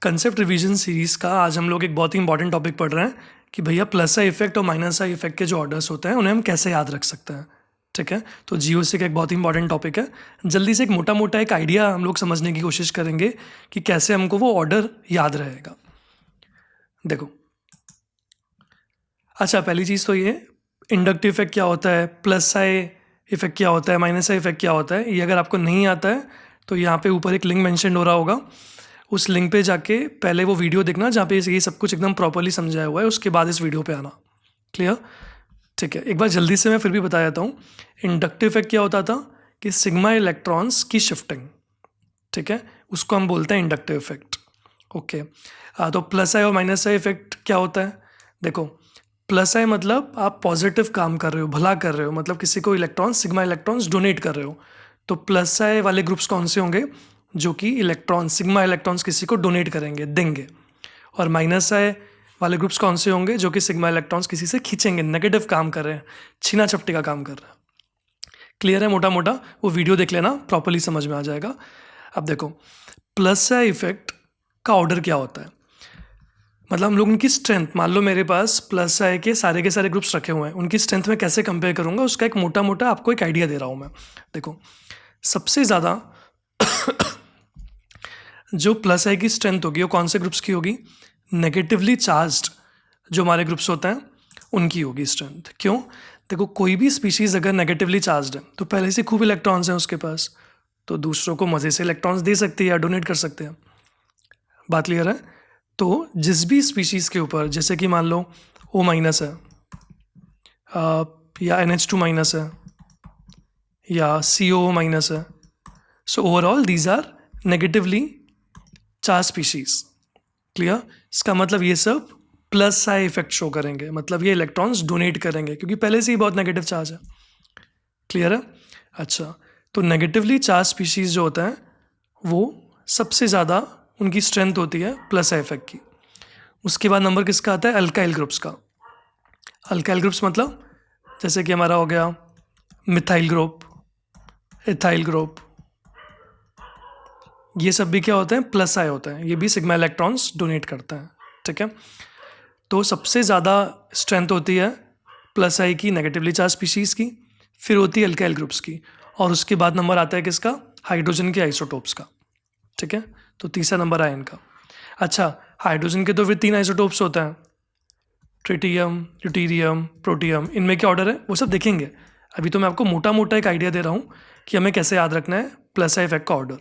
Concept revision series का आज हम लोग एक बहुत ही इंपॉर्टेंट टॉपिक पढ़ रहे हैं कि भैया प्लस आई इफेक्ट और माइनस आई इफेक्ट के जो ऑर्डर्स होते हैं उन्हें हम कैसे याद रख सकते हैं। ठीक है, तो जीओसी का एक बहुत ही इंपॉर्टेंट टॉपिक है। जल्दी से एक मोटा मोटा एक आइडिया हम लोग समझने की कोशिश करेंगे कि कैसे हमको वो ऑर्डर याद रहेगा। देखो, अच्छा पहली चीज़ तो ये इंडक्टिव इफेक्ट क्या होता है, प्लस आई इफेक्ट क्या होता है, माइनस आई इफेक्ट क्या होता है, ये अगर आपको नहीं आता है तो यहाँ पे ऊपर एक लिंक मेंशन हो रहा होगा, उस लिंक पे जाके पहले वो वीडियो देखना जहाँ पे ये सब कुछ एकदम प्रॉपर्ली समझाया हुआ है, उसके बाद इस वीडियो पे आना। क्लियर? ठीक है, एक बार जल्दी से मैं फिर भी बता देता हूँ। इंडक्टिव इफेक्ट क्या होता था कि सिग्मा इलेक्ट्रॉन्स की शिफ्टिंग, ठीक है, उसको हम बोलते हैं इंडक्टिव इफेक्ट। ओके, तो प्लस आई और माइनस आई इफेक्ट क्या होता है? देखो, प्लस आई मतलब आप पॉजिटिव काम कर रहे हो, भला कर रहे हो, मतलब किसी को इलेक्ट्रॉन्स, सिग्मा इलेक्ट्रॉन्स डोनेट कर रहे हो। तो प्लस आई वाले ग्रुप्स कौन से होंगे? जो कि इलेक्ट्रॉन्स, सिग्मा इलेक्ट्रॉन्स किसी को डोनेट करेंगे, देंगे। और माइनस आई वाले ग्रुप्स कौन से होंगे? जो कि सिग्मा इलेक्ट्रॉन्स किसी से खींचेंगे, नेगेटिव काम कर रहे हैं, छीना झपटी का काम कर रहे हैं। क्लियर है? मोटा मोटा वो वीडियो देख लेना, प्रॉपर्ली समझ में आ जाएगा। अब देखो, प्लस आई इफेक्ट का ऑर्डर क्या होता है, मतलब हम लोग उनकी स्ट्रेंथ, मान लो मेरे पास प्लस आई के सारे ग्रुप्स रखे हुए हैं, उनकी स्ट्रेंथ में कैसे कंपेयर करूंगा उसका एक मोटा मोटा आपको एक आइडिया दे रहा हूँ मैं। देखो, सबसे ज़्यादा जो प्लस आई की स्ट्रेंथ होगी वो कौन से ग्रुप्स की होगी? नेगेटिवली चार्ज्ड जो हमारे ग्रुप्स होते हैं उनकी होगी स्ट्रेंथ। क्यों? देखो, कोई भी स्पीशीज़ अगर नेगेटिवली चार्ज्ड है तो पहले से खूब इलेक्ट्रॉन्स हैं उसके पास, तो दूसरों को मज़े से इलेक्ट्रॉन्स दे सकती है या डोनेट कर सकते हैं। बात क्लियर है? तो जिस भी स्पीशीज़ के ऊपर, जैसे कि मान लो O माइनस है, या NH2 माइनस है, या COO माइनस है, so overall these are negatively charge species. Clear? इसका मतलब ये सब प्लस आई इफेक्ट शो करेंगे, मतलब ये इलेक्ट्रॉन्स डोनेट करेंगे क्योंकि पहले से ही बहुत नेगेटिव चार्ज है। क्लियर है? अच्छा, तो नेगेटिवली चार्ज स्पीशीज़ जो होता है वो सबसे ज़्यादा उनकी स्ट्रेंथ होती है प्लस आई इफेक्ट की। उसके बाद नंबर किसका आता है? अल्काइल ग्रुप्स का। अल्काइल ग्रुप्स मतलब जैसे कि हमारा हो गया मिथाइल ग्रुप, इथाइल ग्रुप, ये सब भी क्या होते हैं? प्लस आई होते हैं, ये भी सिग्मा इलेक्ट्रॉन्स डोनेट करते हैं। ठीक है, तो सबसे ज़्यादा स्ट्रेंथ होती है प्लस आई की नेगेटिवली चार्ज स्पीशीज़ की, फिर होती है अल्काइल ग्रुप्स की, और उसके बाद नंबर आता है किसका? हाइड्रोजन के आइसोटोप्स का। ठीक है, तो तीसरा नंबर आया इनका। अच्छा, हाइड्रोजन के तो फिर 3 आइसोटोप्स होते हैं, ट्रिटियम, ड्यूटेरियम, प्रोटियम। इनमें क्या ऑर्डर है वो सब देखेंगे। अभी तो मैं आपको मोटा मोटा एक आइडिया दे रहा हूँ कि हमें कैसे याद रखना है प्लस आई इफेक्ट का ऑर्डर।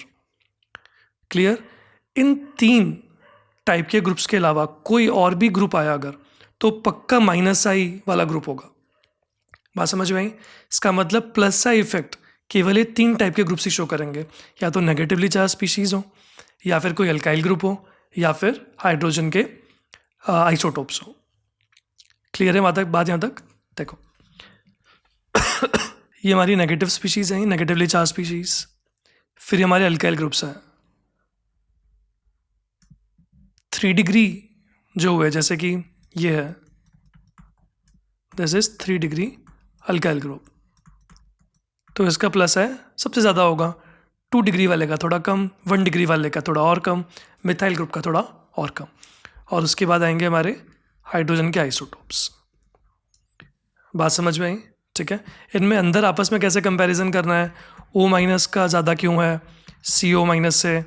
क्लियर? इन 3 टाइप के ग्रुप्स के अलावा कोई और भी ग्रुप आया अगर, तो पक्का माइनस आई वाला ग्रुप होगा। बात समझ में आई? इसका मतलब प्लस आई इफेक्ट केवल ये 3 टाइप के ग्रुप्स ही शो करेंगे, या तो नेगेटिवली चार्ज स्पीशीज़ हो, या फिर कोई अल्काइल ग्रुप हो, या फिर हाइड्रोजन के आइसोटोप्स हो। क्लियर है बात यहाँ तक? देखो, ये हमारी नेगेटिव स्पीशीज़ हैं, नेगेटिवली चार्ज स्पीशीज़। फिर हमारे अल्काइल ग्रुप्स हैं 3 डिग्री जो हुए, जैसे कि ये है, this is 3 degree alkyl group, तो इसका प्लस है सबसे ज़्यादा होगा। 2 डिग्री वाले का थोड़ा कम, 1 डिग्री वाले का थोड़ा और कम, मिथाइल ग्रुप का थोड़ा और कम, और उसके बाद आएंगे हमारे हाइड्रोजन के आइसोटोप्स। बात समझ में आई? ठीक है, इनमें अंदर आपस में कैसे कंपैरिजन करना है, O माइनस का ज़्यादा क्यों है CO माइनस से,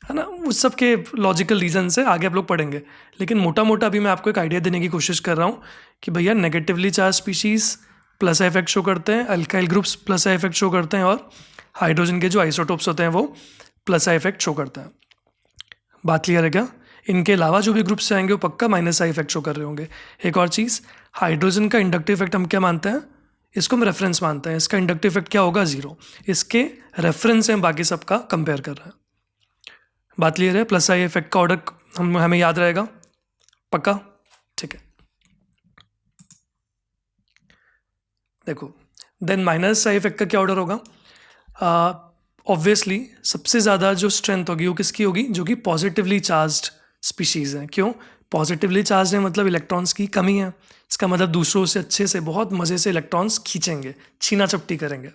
है ना, उस सब के लॉजिकल रीज़न से आगे आप लोग पढ़ेंगे। लेकिन मोटा मोटा अभी मैं आपको एक आइडिया देने की कोशिश कर रहा हूँ कि भैया negatively charge species plus I effect show करते हैं, alkyl groups plus I effect show करते हैं, और हाइड्रोजन के जो आइसोटोप्स होते हैं वो प्लस आई इफेक्ट शो करते हैं। बात क्लियर है क्या? इनके अलावा जो भी ग्रुप्स आएंगे वो पक्का माइनस आई इफेक्ट शो कर रहे होंगे। एक और चीज़, हाइड्रोजन का इंडक्टिव इफेक्ट हम क्या मानते हैं? इसको हम रेफरेंस मानते हैं, इसका इंडक्टिव इफेक्ट क्या होगा? 0। इसके रेफरेंस से हम बाकी सबका कंपेयर कर रहे हैं। बात क्लियर है? प्लस आई इफेक्ट का ऑर्डर हमें याद रहेगा पक्का? ठीक है, देखो, देन माइनस आई इफेक्ट का क्या ऑर्डर होगा? ऑब्वियसली सबसे ज़्यादा जो स्ट्रेंथ होगी वो किसकी होगी? जो कि पॉजिटिवली चार्ज्ड स्पीशीज़ हैं। क्यों पॉजिटिवली चार्ज है? मतलब इलेक्ट्रॉन्स की कमी है, इसका मतलब दूसरों से अच्छे से बहुत मज़े से इलेक्ट्रॉन्स खींचेंगे, छीना चपटी करेंगे।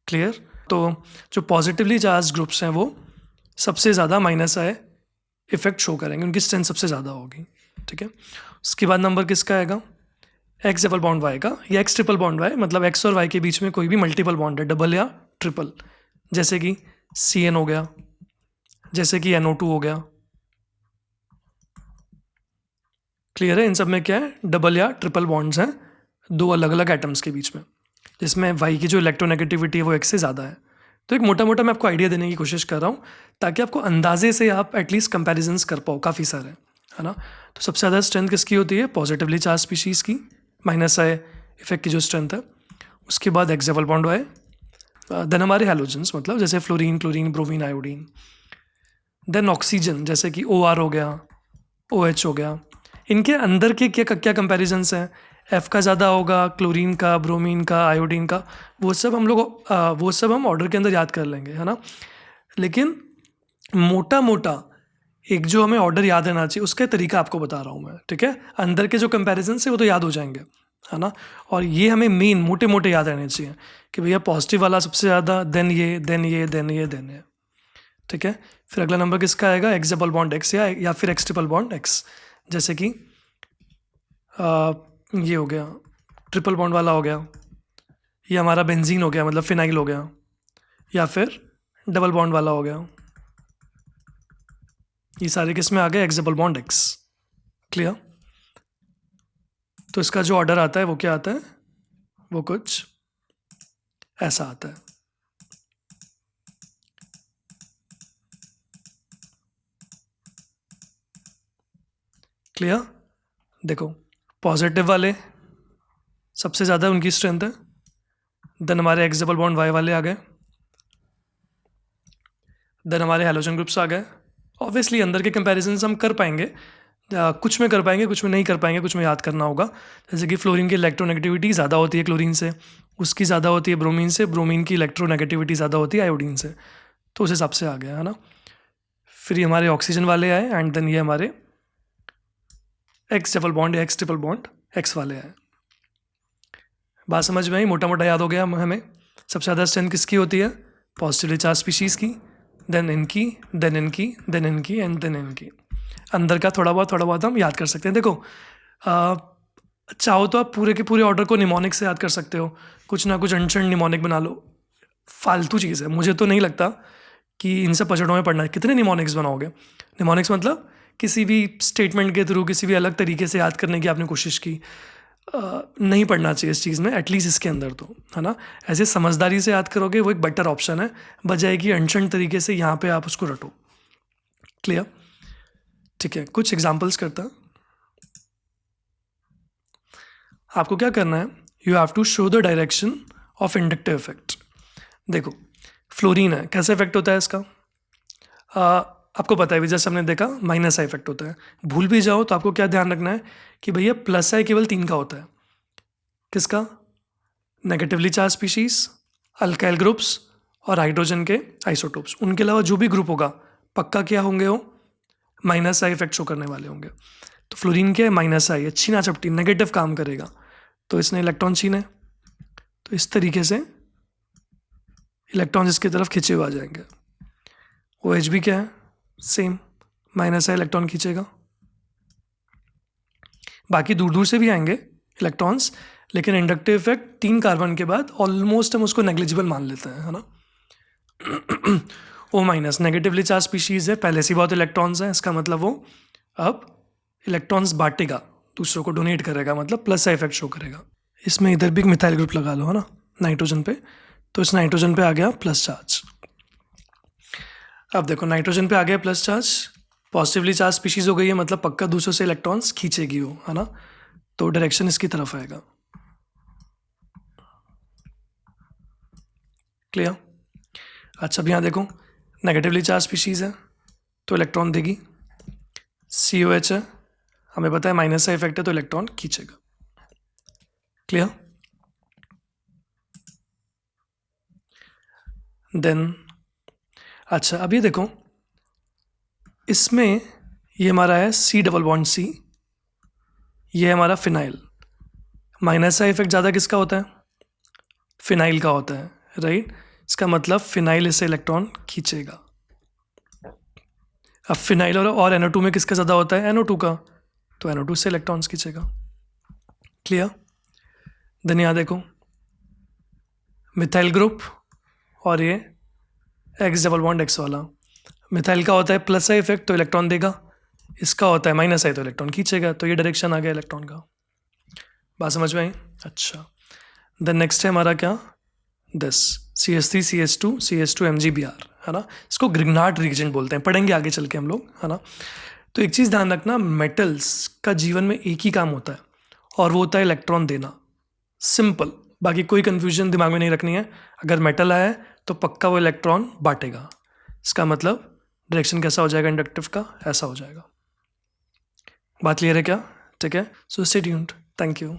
क्लियर? तो जो पॉजिटिवली चार्ज ग्रुप्स हैं वो सबसे ज़्यादा माइनस आई इफेक्ट शो करेंगे, उनकी स्ट्रेंथ सबसे ज़्यादा होगी, ठीक है। उसके बाद नंबर किसका आएगा, एक्स डबल बॉन्ड वाई का, या एक्स ट्रिपल बॉन्ड वाई, मतलब एक्स और वाई के बीच में कोई भी मल्टीपल बॉन्ड है, डबल या ट्रिपल, जैसे कि CN हो गया, जैसे कि NO2 हो गया। क्लियर है, इन सब में क्या है, डबल या ट्रिपल बॉन्ड्स हैं दो अलग अलग एटम्स के बीच में, जिसमें वाई की जो इलेक्ट्रोनेगेटिविटी है वो एक्स से ज़्यादा है। तो एक मोटा मोटा मैं आपको आइडिया देने की कोशिश कर रहा हूँ, ताकि आपको अंदाजे से आप एटलीस्ट कंपैरिजंस कर पाओ, काफ़ी सारे, है ना। तो सबसे ज़्यादा स्ट्रेंथ किसकी होती है, पॉजिटिवली चार्ज स्पीशीज़ की, माइनस आई इफेक्ट की जो स्ट्रेंथ है। उसके बाद X double bond Y, then हमारे हैलोजेंस, मतलब जैसे fluorine, chlorine, bromine, iodine. Then oxygen, जैसे कि OR हो गया, OH हो गया। इनके अंदर के क्या क्या कंपैरिजंस हैं, F का ज़्यादा होगा, क्लोरीन का, ब्रोमीन का, आयोडीन का, वो सब हम ऑर्डर के अंदर याद कर लेंगे, है ना। लेकिन मोटा मोटा एक जो हमें ऑर्डर याद रहना चाहिए, उसका तरीका आपको बता रहा हूँ मैं, ठीक है। अंदर के जो कंपैरिजन है वो तो याद हो जाएंगे, है ना। और ये हमें मेन मोटे मोटे याद रहने चाहिए कि भैया पॉजिटिव वाला सबसे ज़्यादा, देन ये, देन ये, देन ये, देन ये, ठीक है। फिर अगला नंबर किसका आएगा, एक्स डबल बॉन्ड एक्स, या फिर एक्स ट्रिपल बॉन्ड एक्स, जैसे कि ये हो गया, ट्रिपल बॉन्ड वाला हो गया, ये हमारा बेंजीन हो गया, मतलब फिनाइल हो गया, या फिर डबल बॉन्ड वाला हो गया। ये सारे किस में आ गए, x double bond x. Clear. तो इसका जो ऑर्डर आता है वो क्या आता है, वो कुछ ऐसा आता है। क्लियर। देखो, पॉजिटिव वाले सबसे ज़्यादा उनकी स्ट्रेंथ है, देन हमारे एक्स डबल बॉन्ड वाई वाले आ गए, देन हमारे हैलोजन ग्रुप्स आ गए। ऑब्वियसली अंदर के कंपैरिजन हम कर पाएंगे, कुछ में कर पाएंगे, कुछ में नहीं कर पाएंगे, कुछ में याद करना होगा। जैसे कि फ्लोरीन की इलेक्ट्रोनेगेटिविटी ज़्यादा होती है क्लोरीन से, उसकी ज़्यादा होती है ब्रोमीन से, ब्रोमीन की इलेक्ट्रोनेगेटिविटी ज़्यादा होती है आयोडीन से, तो उस हिसाब से आ गया, है ना। फिर ये हमारे ऑक्सीजन वाले आए, एंड देन ये हमारे एक्स डबल बॉन्ड या एक्स ट्रिपल बॉन्ड एक्स वाले आए। बात समझ में आई, मोटा मोटा याद हो गया हमें। सबसे ज़्यादा स्ट्रेंथ किसकी होती है, पॉजिटिवली चार्ज स्पीशीज़ की, देन इनकी, देन इनकी, देन इनकी, एंड देन इनकी। अंदर का थोड़ा बहुत हम याद कर सकते हैं। देखो, चाहो तो आप पूरे के पूरे ऑर्डर को निमोनिक से याद कर सकते हो, कुछ ना कुछ अनशन निमोनिक बना लो, फालतू चीज़ है। मुझे तो नहीं लगता कि इन सब पचड़ों में पढ़ना है। कितने निमोनिक्स बनाओगे, निमोनिक्स मतलब किसी भी स्टेटमेंट के थ्रू, किसी भी अलग तरीके से याद करने की आपने कोशिश की, नहीं पढ़ना चाहिए इस चीज़ में, एटलीस्ट इसके अंदर तो, है ना। ऐसे समझदारी से याद करोगे वो एक बेटर ऑप्शन है, बजाय कि अनशन तरीके से यहाँ पे आप उसको रटो। क्लियर। ठीक है, कुछ एग्जाम्पल्स करता है। आपको क्या करना है, you have to show the direction of inductive effect. देखो, फ्लोरीन है, कैसा इफेक्ट होता है इसका, आपको पता है, जैसे हमने देखा माइनस आई इफेक्ट होता है। भूल भी जाओ तो आपको क्या ध्यान रखना है कि भैया प्लस आई केवल 3 का होता है। किसका, negatively charge species, alkyl groups और हाइड्रोजन के आइसोटोप्स। उनके अलावा जो भी ग्रुप होगा पक्का क्या होंगे, वो माइनस आई इफेक्ट शो करने वाले होंगे। तो फ्लोरीन क्या है, माइनस आई, छीना चपटी, नेगेटिव काम करेगा, तो इसने इलेक्ट्रॉन छीने, तो इस तरीके से इलेक्ट्रॉन इसकी तरफ खींचे हुए आ जाएंगे। OH भी क्या है, सेम, माइनस आई इलेक्ट्रॉन खींचेगा। बाकी दूर दूर से भी आएंगे इलेक्ट्रॉन्स, लेकिन इंडक्टिव इफेक्ट 3 कार्बन के बाद ऑलमोस्ट हम उसको नेग्लिजिबल मान लेते हैं, है ना। O minus negatively charge species है, पहले से बहुत इलेक्ट्रॉन्स हैं, इसका मतलब वो अब इलेक्ट्रॉन्स बांटेगा, दूसरों को डोनेट करेगा, मतलब प्लस इफेक्ट शो करेगा। इसमें इधर भी मिथाइल ग्रुप लगा लो, है ना, नाइट्रोजन पे, तो इस नाइट्रोजन पे आ गया प्लस चार्ज। अब देखो, नाइट्रोजन पे आ गया plus charge, positively charge species हो गई है, मतलब पक्का दूसरों से इलेक्ट्रॉन्स खींचेगी वो, है ना, तो डायरेक्शन इसकी तरफ आएगा। क्लियर। अच्छा, अब यहाँ देखो, नेगेटिवली चार्ज स्पीशीज है तो इलेक्ट्रॉन देगी, COH है, हमें पता है माइनस का इफेक्ट है तो इलेक्ट्रॉन खींचेगा। क्लियर। देन अच्छा, अब ये देखो, इसमें ये हमारा है C डबल बॉन्ड C, ये है हमारा फिनाइल। माइनस का इफेक्ट ज़्यादा किसका होता है, फिनाइल का होता है, राइट। इसका मतलब फिनाइल इससे इलेक्ट्रॉन खींचेगा। अब फिनाइल और NO2 में किसका ज़्यादा होता है? NO2 का, तो NO2 से इलेक्ट्रॉन्स खींचेगा। क्लियर? देन यहाँ देखो, मिथाइल ग्रुप और ये एक्स डबल बॉन्ड एक्स वाला। मिथाइल का होता है प्लस आई इफेक्ट, तो इलेक्ट्रॉन देगा। इसका होता है माइनस आई, तो इलेक्ट्रॉन खींचेगा। तो ये डायरेक्शन आ गया इलेक्ट्रॉन का। बात समझ में आई? अच्छा, देन नेक्स्ट है हमारा क्या, this CH3 CH2 CH2 MgBr, है ना। इसको ग्रिग्नार्ड रिएजेंट बोलते हैं, पढ़ेंगे आगे चल के हम लोग, है ना। तो एक चीज़ ध्यान रखना, मेटल्स का जीवन में एक ही काम होता है और वो होता है इलेक्ट्रॉन देना। सिंपल, बाकी कोई कंफ्यूजन दिमाग में नहीं रखनी है। अगर मेटल आया है तो पक्का वो इलेक्ट्रॉन बांटेगा। इसका मतलब डायरेक्शन कैसा हो जाएगा इंडक्टिव का, ऐसा हो जाएगा। बात क्लियर है क्या? ठीक है, so stay tuned. Thank you.